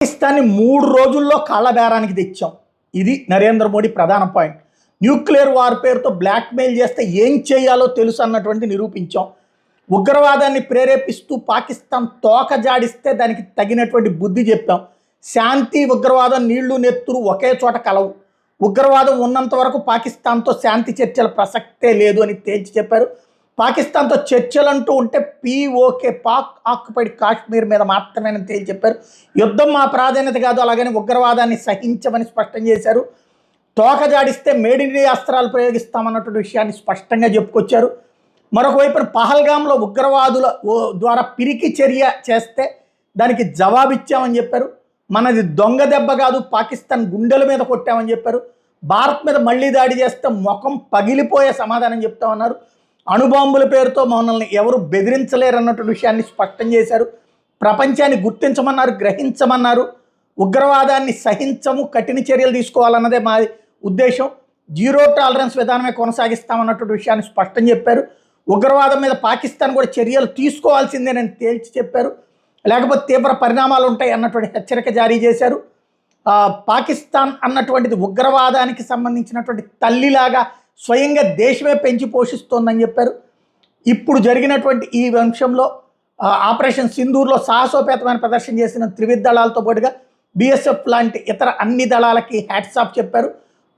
పాకిస్తాన్ని 3 రోజుల్లో కాళ్ళబేరానికి తెచ్చాం. ఇది నరేంద్ర మోడీ ప్రధాన పాయింట్. న్యూక్లియర్ వార్ పేరుతో బ్లాక్మెయిల్ చేస్తే ఏం చేయాలో తెలుసు అన్నటువంటి నిరూపించాం. ఉగ్రవాదాన్ని ప్రేరేపిస్తూ పాకిస్తాన్ తోక జాడిస్తే దానికి తగినటువంటి బుద్ధి చెప్పాం. శాంతి ఉగ్రవాదం నీళ్లు నెత్తురు ఒకే చోట కలవు. ఉగ్రవాదం ఉన్నంత వరకు పాకిస్తాన్తో శాంతి చర్చల ప్రసక్తే లేదు అని తేల్చి చెప్పారు. పాకిస్తాన్తో చర్చలంటూ ఉంటే పీఓకే పాక్ ఆక్యుపైడ్ కాశ్మీర్ మీద మాత్రమే తేల్చి చెప్పారు. యుద్ధం మా ప్రాధాన్యత కాదు, అలాగని ఉగ్రవాదాన్ని సహించమని స్పష్టం చేశారు. తోక జాడిస్తే మేడ్ ఇన్ ఇండియా అస్త్రాలు ప్రయోగిస్తామన్నటువంటి విషయాన్ని స్పష్టంగా చెప్పుకొచ్చారు. మరొక వైపున పహల్గామ్లో ఉగ్రవాదుల ద్వారా పిరికి చర్య చేస్తే దానికి జవాబిచ్చామని చెప్పారు. మనది దొంగ దెబ్బ కాదు, పాకిస్తాన్ గుండెల మీద కొట్టామని చెప్పారు. భారత్ మీద మళ్ళీ దాడి చేస్తే ముఖం పగిలిపోయే సమాధానం చెప్తామన్నారు. అణుబాంబుల పేరుతో మమ్మల్ని ఎవరు బెదిరించలేరు అన్నటువంటి విషయాన్ని స్పష్టం చేశారు. ప్రపంచాన్ని గుర్తించమన్నారు, గ్రహించమన్నారు. ఉగ్రవాదాన్ని సహించము, కఠిన చర్యలు తీసుకోవాలన్నదే మా ఉద్దేశం. జీరో టాలరెన్స్ విధానమే కొనసాగిస్తామన్నటువంటి విషయాన్ని స్పష్టం చెప్పారు. ఉగ్రవాదం మీద పాకిస్తాన్ కూడా చర్యలు తీసుకోవాల్సిందేనని తేల్చి చెప్పారు. లేకపోతే తీవ్ర పరిణామాలు ఉంటాయి అన్నటువంటి హెచ్చరిక జారీ చేశారు. పాకిస్తాన్ అన్నటువంటిది ఉగ్రవాదానికి సంబంధించినటువంటి తల్లిలాగా స్వయంగా దేశమే పెంచి పోషిస్తోందని చెప్పారు. ఇప్పుడు జరిగినటువంటి ఈ అంశంలో ఆపరేషన్ సింధూర్లో సాహసోపేతమైన ప్రదర్శన చేసిన త్రివిధ దళాలతో పాటుగా బీఎస్ఎఫ్ లాంటి ఇతర అన్ని దళాలకి హ్యాట్స్ ఆఫ్ చెప్పారు.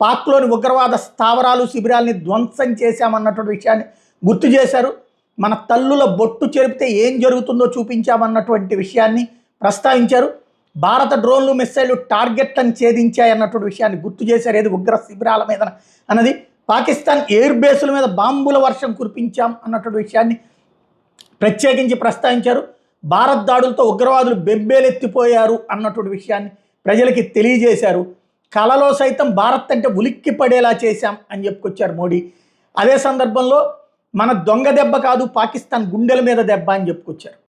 పాక్లోని ఉగ్రవాద స్థావరాలు శిబిరాల్ని ధ్వంసం చేశామన్నటువంటి విషయాన్ని గుర్తు చేశారు. మన తల్లుల బొట్టు చెరిపితే ఏం జరుగుతుందో చూపించామన్నటువంటి విషయాన్ని ప్రస్తావించారు. భారత డ్రోన్లు మిస్సైళ్లు టార్గెట్లను ఛేదించాయన్నటువంటి విషయాన్ని గుర్తు చేశారు. ఏది ఉగ్ర శిబిరాల మీద అన్నది. పాకిస్తాన్ ఎయిర్ బేసుల మీద బాంబుల వర్షం కురిపించాం అన్నటువంటి విషయాన్ని ప్రత్యేకించి ప్రస్తావించారు. భారత్ దాడులతో ఉగ్రవాదులు బెబ్బేలెత్తిపోయారు అన్నటువంటి విషయాన్ని ప్రజలకి తెలియజేశారు. కలలో సైతం భారత్ అంటే ఉలిక్కి పడేలా చేశాం అని చెప్పుకొచ్చారు మోడీ. అదే సందర్భంలో మన దొంగ దెబ్బ కాదు, పాకిస్తాన్ గుండెల మీద దెబ్బ అని చెప్పుకొచ్చారు.